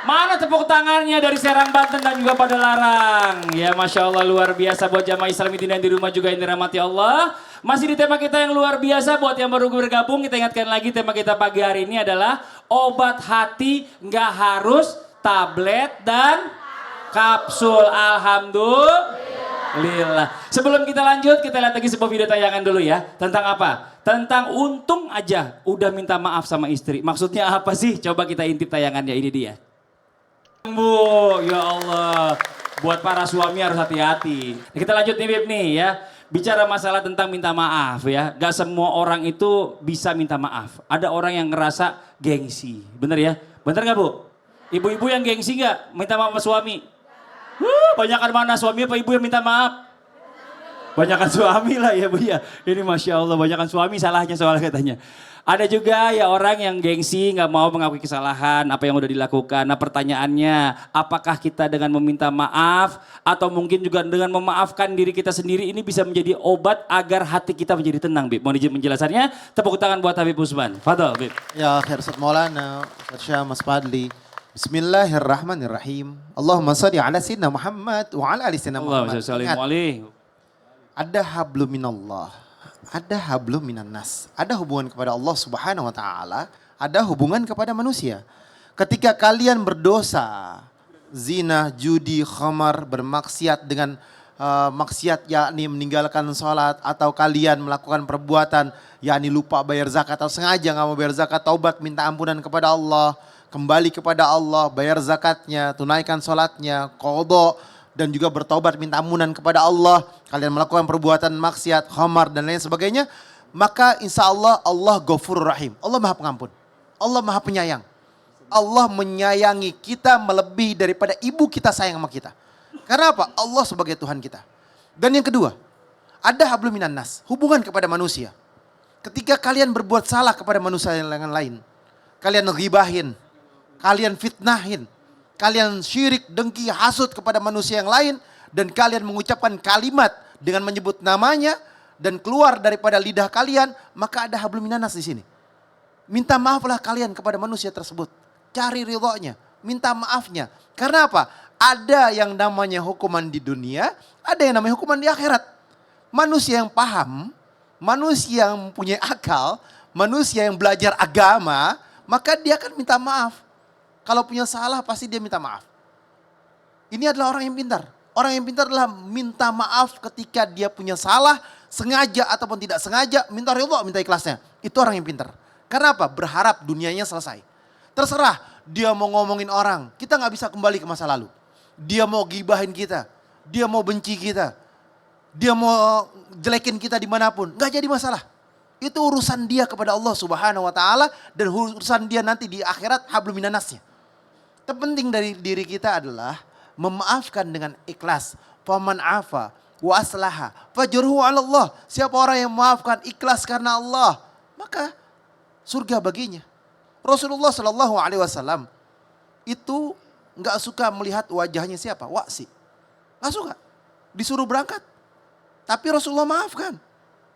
Mana tepuk tangannya dari Serang, Banten dan juga Padalarang. Ya Masya Allah luar biasa buat jamaah Islam yang di rumah juga yang dirahmati Allah. Masih di tema kita yang luar biasa buat yang baru bergabung. Kita ingatkan lagi tema kita pagi hari ini adalah obat hati nggak harus tablet dan kapsul. Alhamdulillah. Sebelum kita lanjut kita lihat lagi sebuah video tayangan dulu ya. Tentang apa? Tentang untung aja udah minta maaf sama istri. Maksudnya apa sih? Coba kita intip tayangannya, ini dia. Bu, ya Allah. Buat para suami harus hati-hati. Kita lanjut nih Bib nih ya. Bicara masalah tentang minta maaf ya. Gak semua orang itu bisa minta maaf. Ada orang yang ngerasa gengsi. Bener ya? Bener gak Bu? Ibu-ibu yang gengsi gak minta maaf sama suami? Banyakan mana suami apa ibu yang minta maaf? Banyakan suami lah ya Bu ya. Ini Masya Allah banyakan suami salahnya soal katanya. Ada juga ya orang yang gengsi nggak mau mengakui kesalahan apa yang udah dilakukan. Nah pertanyaannya apakah kita dengan meminta maaf atau mungkin juga dengan memaafkan diri kita sendiri ini bisa menjadi obat agar hati kita menjadi tenang Bib. Mohon izin penjelasannya. Tepuk tangan buat Habib Usman. Fadol Bib. Ya khair Ustaz Maulana, Ustaz Syah, Mas Fadli. Bismillahirrahmanirrahim. Allahumma salli ala sayyidina Muhammad wa ala ali sayyidina Muhammad. Allahumma salli alaihi. Ada hablum minallah, ada hablum minan nas. Ada hubungan kepada Allah Subhanahu wa taala, ada hubungan kepada manusia. Ketika kalian berdosa, zina, judi, khamar, bermaksiat dengan maksiat yakni meninggalkan sholat atau kalian melakukan perbuatan yakni lupa bayar zakat atau sengaja nggak mau bayar zakat, taubat minta ampunan kepada Allah, kembali kepada Allah, bayar zakatnya, tunaikan sholatnya, qadha dan juga bertaubat minta ampunan kepada Allah, kalian melakukan perbuatan maksiat, khamar dan lain sebagainya, maka insya Allah Allah Ghafurur Rahim. Allah Maha Pengampun. Allah Maha Penyayang. Allah menyayangi kita melebihi daripada ibu kita sayang sama kita. Karena apa? Allah sebagai Tuhan kita. Dan yang kedua, ada hablum minan nas, hubungan kepada manusia. Ketika kalian berbuat salah kepada manusia yang lain, kalian ghibahin, kalian fitnahin, kalian syirik, dengki, hasut kepada manusia yang lain, dan kalian mengucapkan kalimat dengan menyebut namanya dan keluar daripada lidah kalian, maka ada hablum minanas di sini. Minta maaflah kalian kepada manusia tersebut. Cari ridhonya, minta maafnya. Karena apa? Ada yang namanya hukuman di dunia, ada yang namanya hukuman di akhirat. Manusia yang paham, manusia yang punya akal, manusia yang belajar agama, maka dia akan minta maaf. Kalau punya salah pasti dia minta maaf. Ini adalah orang yang pintar. Orang yang pintar adalah minta maaf ketika dia punya salah, sengaja ataupun tidak sengaja, minta ridho, minta ikhlasnya. Itu orang yang pintar. Karena apa? Berharap dunianya selesai. Terserah dia mau ngomongin orang, kita nggak bisa kembali ke masa lalu. Dia mau gibahin kita, dia mau benci kita, dia mau jelekin kita dimanapun, nggak jadi masalah. Itu urusan dia kepada Allah Subhanahu wa taala dan urusan dia nanti di akhirat hablum minannasnya. Terpenting dari diri kita adalah memaafkan dengan ikhlas. Faman afa wa aslaha fajruhu 'ala Allah. Siapa orang yang memaafkan ikhlas karena Allah, maka surga baginya. Rasulullah Shallallahu alaihi wasallam itu enggak suka melihat wajahnya siapa? Waqsi. Enggak suka. Disuruh berangkat. Tapi Rasulullah maafkan.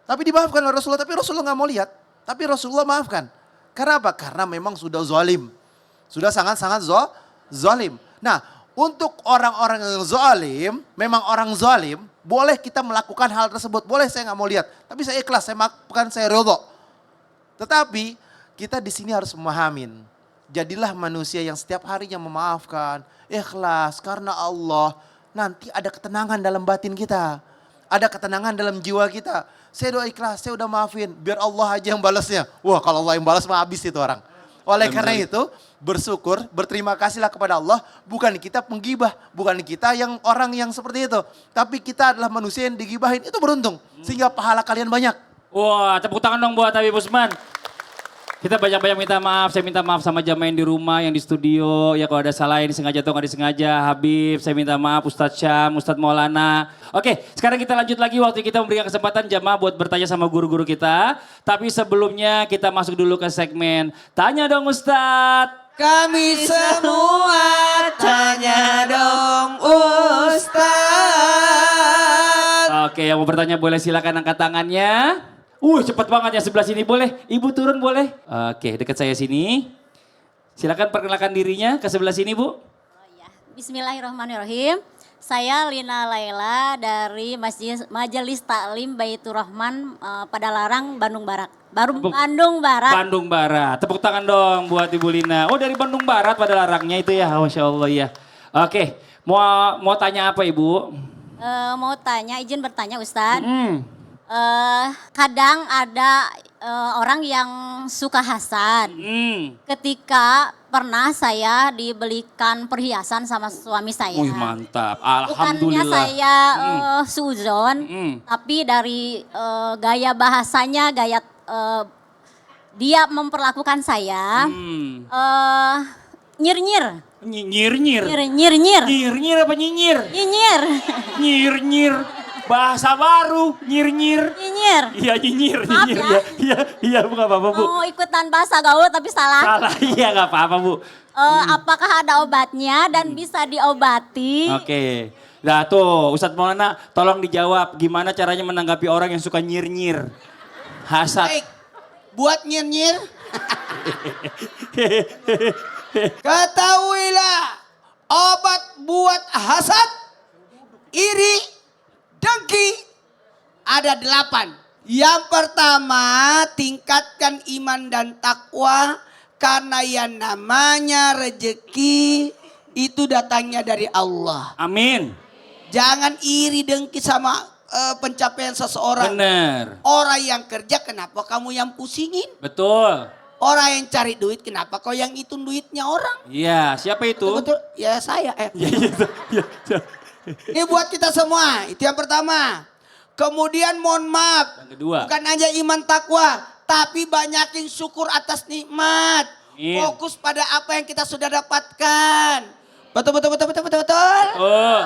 Tapi dimaafkan oleh Rasulullah, tapi Rasulullah enggak mau lihat. Tapi Rasulullah maafkan. Karena apa? Karena memang sudah zalim. Sudah sangat-sangat zalim. Nah, untuk orang-orang yang zalim, memang orang zalim, boleh kita melakukan hal tersebut. Boleh saya nggak mau lihat, tapi saya ikhlas, saya maafkan, saya ridho. Tetapi kita di sini harus memahamin, jadilah manusia yang setiap harinya memaafkan, ikhlas karena Allah. Nanti ada ketenangan dalam batin kita, ada ketenangan dalam jiwa kita. Saya doa ikhlas, saya udah maafin, biar Allah aja yang balasnya. Wah, kalau Allah yang balas mah habis itu orang. Oleh karena itu bersyukur, berterima kasihlah kepada Allah. Bukan kita penggibah, bukan kita yang orang yang seperti itu. Tapi kita adalah manusia yang digibahin, itu beruntung. Sehingga pahala kalian banyak. Wah tepuk tangan dong buat Habib Usman. Kita banyak-banyak minta maaf, saya minta maaf sama jamaah yang di rumah, yang di studio. Ya kalau ada salah ini sengaja atau nggak disengaja. Habib, saya minta maaf Ustadz Syam, Ustadz Maulana. Oke, sekarang kita lanjut lagi waktu kita memberikan kesempatan jamaah buat bertanya sama guru-guru kita. Tapi sebelumnya kita masuk dulu ke segmen Tanya Dong Ustadz. Kami semua tanya dong Ustadz. Oke, yang mau bertanya boleh silakan angkat tangannya. Cepat banget ya sebelah sini boleh. Ibu turun boleh. Oke, dekat saya sini. Silakan perkenalkan dirinya ke sebelah sini Bu. Bismillahirrahmanirrahim. Saya Lina Laila dari Majelis Taklim Baitur Rahman Padalarang, Bandung Barat. Bandung Barat. Bandung Barat. Tepuk tangan dong buat Ibu Lina. Oh dari Bandung Barat Padalarangnya itu ya, Masya Allah ya. Oke, mau tanya apa Ibu? Mau tanya, izin bertanya Ustadz. Hmm. Kadang ada orang yang suka hasad. Ketika pernah saya dibelikan perhiasan sama suami saya. Wih mantap, Bukannya alhamdulillah. saya suzon, tapi dari gaya bahasanya, gaya dia memperlakukan saya, nyir-nyir. Nyir-nyir. Nyir-nyir. Nyir-nyir apa nyinyir? Nyinyir. Nyir-nyir. Bahasa baru, nyir-nyir. Nyinyir. Iya nyinyir, Maaf nyinyir. ya. Iya, Bu nggak apa-apa Bu. Mau ikutan bahasa gaul tapi salah. Salah, iya nggak apa-apa Bu. Apakah ada obatnya dan bisa diobati? Oke. Nah tuh Ustadz Maulana tolong dijawab gimana caranya menanggapi orang yang suka nyir-nyir. Hasad. Baik, buat nyir-nyir. Ketahuilah, obat buat hasad, iri, dengki, ada 8. Yang pertama, tingkatkan iman dan takwa, karena yang namanya rezeki itu datangnya dari Allah. Amin. Jangan iri dengki sama pencapaian seseorang. Bener. Orang yang kerja kenapa kamu yang pusingin? Betul. Orang yang cari duit kenapa kau yang hitung duitnya orang? Iya, siapa itu? Betul, ya saya. Iya. Ini buat kita semua, itu yang pertama. Kemudian mohon maaf, Yang kedua. bukan hanya iman takwa, tapi banyakin syukur atas nikmat. Amin. Fokus pada apa yang kita sudah dapatkan. Betul. Oh.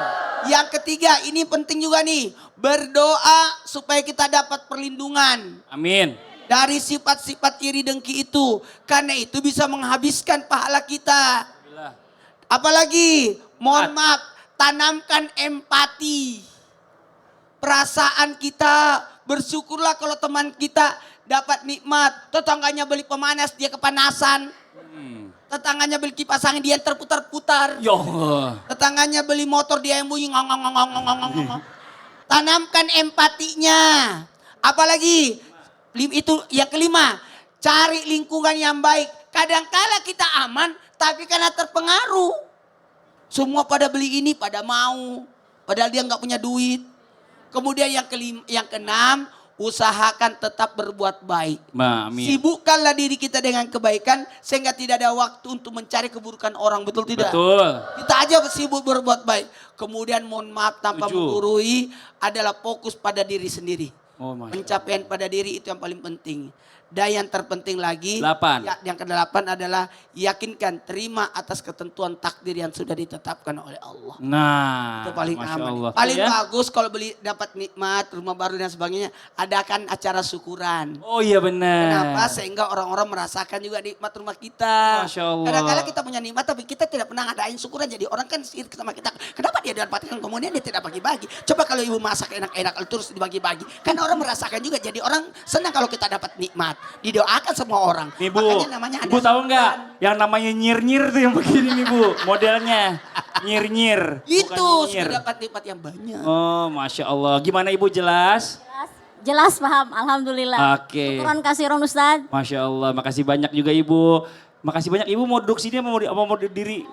Yang ketiga, ini penting juga nih. Berdoa supaya kita dapat perlindungan Amin. dari sifat-sifat iri dengki itu. Karena itu bisa menghabiskan pahala kita. Apalagi, mohon maaf, tanamkan empati. Perasaan kita, bersyukurlah kalau teman kita dapat nikmat. Tetangganya beli pemanas, dia kepanasan. Tetangganya beli kipas angin, dia terputar-putar. Yo. Tetangganya beli motor, dia yang bunyi ngong. Tanamkan empatinya. Apalagi, itu yang kelima, cari lingkungan yang baik. Kadangkala kita aman, tapi karena terpengaruh. Semua pada beli ini, pada mau. Padahal dia nggak punya duit. Kemudian yang keenam, usahakan tetap berbuat baik. Amin. Sibukkanlah diri kita dengan kebaikan sehingga tidak ada waktu untuk mencari keburukan orang. Betul tidak? Betul. Kita aja sibuk berbuat baik. Kemudian mohon maaf tanpa Setuju. menggurui adalah fokus pada diri sendiri. Oh, Masya Allah. Pencapaian pada diri itu yang paling penting. Dan yang terpenting lagi, 8. yang ke-8 adalah yakinkan, terima atas ketentuan takdir yang sudah ditetapkan oleh Allah. Nah, Itu paling Masya aman. Allah. Paling Ya? bagus kalau beli dapat nikmat, rumah baru dan sebagainya, adakan acara syukuran. Oh iya benar. Kenapa? Sehingga orang-orang merasakan juga nikmat rumah kita. Masya Allah. Kadang-kadang kita punya nikmat tapi kita tidak pernah ngadain syukuran. Jadi orang kan sirik sama kita. Kenapa dia dapatkan kemudian dia tidak bagi-bagi? Coba kalau ibu masak enak-enak terus dibagi-bagi. Kan orang merasakan juga. Jadi orang senang kalau kita dapat nikmat. Didoakan semua orang. Nih Bu, Makanya namanya ada Ibu tahu nggak syukuran. yang namanya nyir-nyir tuh yang begini nih Bu, modelnya nyir-nyir. Itu bukan nyinyir. sudah dapat nikmat yang banyak. Oh Masya Allah, gimana Ibu jelas? Jelas paham, alhamdulillah. Oke. Syukuran kasiron Ustadz. Masya Allah, makasih banyak juga Ibu. Makasih banyak Ibu mau duduk sini mau berdiri?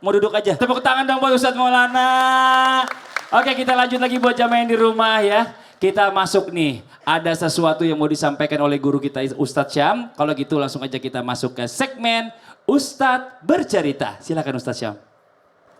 Mau duduk aja. Tepuk tangan dong buat Ustadz Maulana. Oke kita lanjut lagi buat jamaah yang di rumah ya. Kita masuk nih, ada sesuatu yang mau disampaikan oleh guru kita Ustadz Syam. Kalau gitu langsung aja kita masuk ke segmen Ustadz Bercerita. Silakan Ustadz Syam.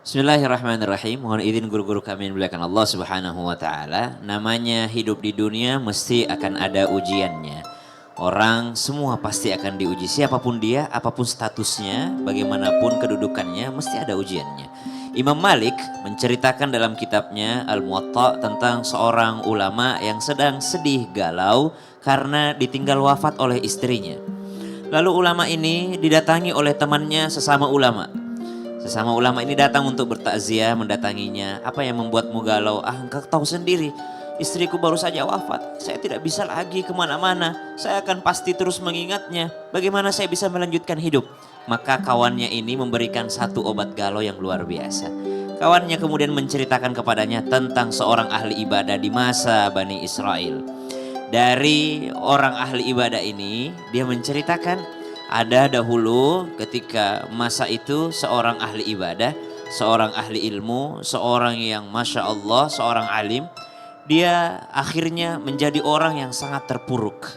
Bismillahirrahmanirrahim. Mohon izin guru-guru kami yang dimuliakan Allah Subhanahu wa taala. Namanya hidup di dunia mesti akan ada ujiannya. Orang semua pasti akan diuji, siapapun dia, apapun statusnya, bagaimanapun kedudukannya, mesti ada ujiannya. Imam Malik menceritakan dalam kitabnya Al-Muwatta tentang seorang ulama yang sedang sedih galau karena ditinggal wafat oleh istrinya. Lalu ulama ini didatangi oleh temannya sesama ulama. Sesama ulama ini datang untuk bertakziah mendatanginya. Apa yang membuatmu galau? Ah, engkau tahu sendiri. Istriku baru saja wafat. Saya tidak bisa lagi kemana-mana. Saya akan pasti terus mengingatnya. Bagaimana saya bisa melanjutkan hidup? Maka kawannya ini memberikan satu obat galau yang luar biasa. Kawannya kemudian menceritakan kepadanya tentang seorang ahli ibadah di masa Bani Israel. Dari orang ahli ibadah ini, dia menceritakan ada dahulu ketika masa itu seorang ahli ibadah, seorang ahli ilmu, seorang yang Masya Allah, seorang alim. Dia akhirnya menjadi orang yang sangat terpuruk.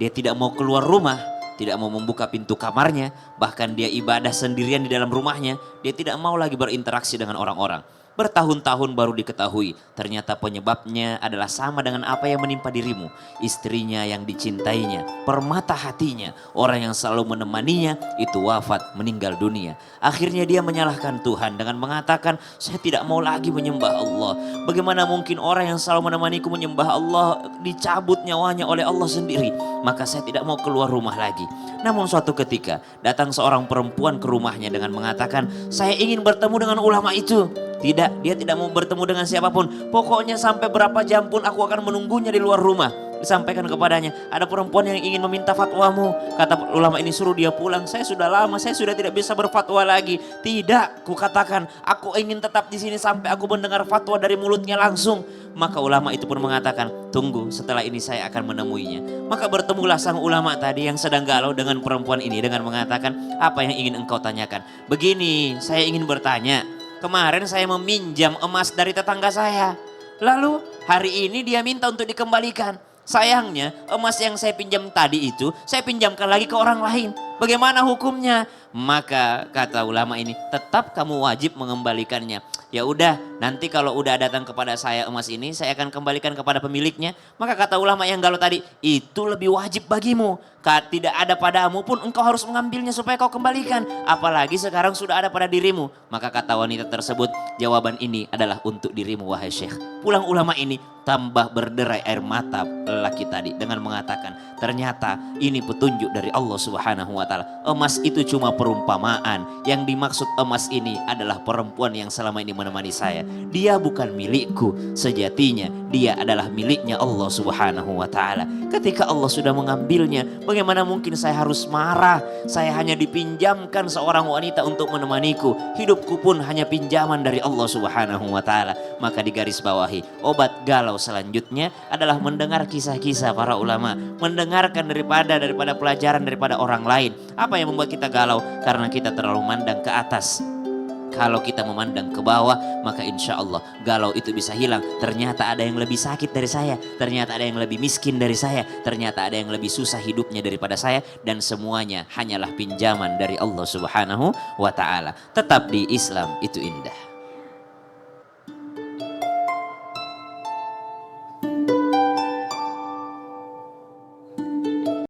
Dia tidak mau keluar rumah, tidak mau membuka pintu kamarnya, bahkan dia ibadah sendirian di dalam rumahnya. Dia tidak mau lagi berinteraksi dengan orang-orang. Bertahun-tahun baru diketahui, ternyata penyebabnya adalah sama dengan apa yang menimpa dirimu. Istrinya yang dicintainya, permata hatinya, orang yang selalu menemaninya, itu wafat, meninggal dunia. Akhirnya dia menyalahkan Tuhan dengan mengatakan, saya tidak mau lagi menyembah Allah. Bagaimana mungkin orang yang selalu menemaniku menyembah Allah, dicabut nyawanya oleh Allah sendiri. Maka saya tidak mau keluar rumah lagi. Namun suatu ketika, datang seorang perempuan ke rumahnya dengan mengatakan, saya ingin bertemu dengan ulama itu. Tidak, dia tidak mau bertemu dengan siapapun. Pokoknya sampai berapa jam pun aku akan menunggunya di luar rumah. Disampaikan kepadanya, ada perempuan yang ingin meminta fatwamu. Kata ulama ini, suruh dia pulang. Saya sudah lama, saya sudah tidak bisa berfatwa lagi. Tidak, kukatakan, aku ingin tetap di sini sampai aku mendengar fatwa dari mulutnya langsung. Maka ulama itu pun mengatakan, tunggu, setelah ini saya akan menemuinya. Maka bertemulah sang ulama tadi yang sedang galau dengan perempuan ini dengan mengatakan, apa yang ingin engkau tanyakan? Begini, saya ingin bertanya. Kemarin saya meminjam emas dari tetangga saya. Lalu hari ini dia minta untuk dikembalikan. Sayangnya emas yang saya pinjam tadi itu saya pinjamkan lagi ke orang lain. Bagaimana hukumnya? Maka kata ulama ini, tetap kamu wajib mengembalikannya. Ya udah, nanti kalau udah datang kepada saya emas ini, saya akan kembalikan kepada pemiliknya. Maka kata ulama yang galau tadi, itu lebih wajib bagimu. Tidak ada padamu pun engkau harus mengambilnya supaya kau kembalikan. Apalagi sekarang sudah ada pada dirimu. Maka kata wanita tersebut, jawaban ini adalah untuk dirimu wahai syekh. Pulang ulama ini tambah berderai air mata lelaki tadi dengan mengatakan, ternyata ini petunjuk dari Allah Subhanahu wa taala. Emas itu cuma perumpamaan. Yang dimaksud emas ini adalah perempuan yang selama ini menemani saya. Dia bukan milikku. Sejatinya dia adalah miliknya Allah Subhanahu wa taala. Ketika Allah sudah mengambilnya, bagaimana mungkin saya harus marah? Saya hanya dipinjamkan seorang wanita untuk menemaniku. Hidupku pun hanya pinjaman dari Allah Subhanahu wa taala. Maka digarisbawahi, obat galau selanjutnya adalah mendengar kisah-kisah para ulama, mendengarkan daripada pelajaran daripada orang lain. Apa yang membuat kita galau? Karena kita terlalu memandang ke atas. Kalau kita memandang ke bawah, maka insya Allah galau itu bisa hilang. Ternyata ada yang lebih sakit dari saya. Ternyata ada yang lebih miskin dari saya. Ternyata ada yang lebih susah hidupnya daripada saya. Dan semuanya hanyalah pinjaman dari Allah Subhanahu wa ta'ala. Tetap di Islam itu indah.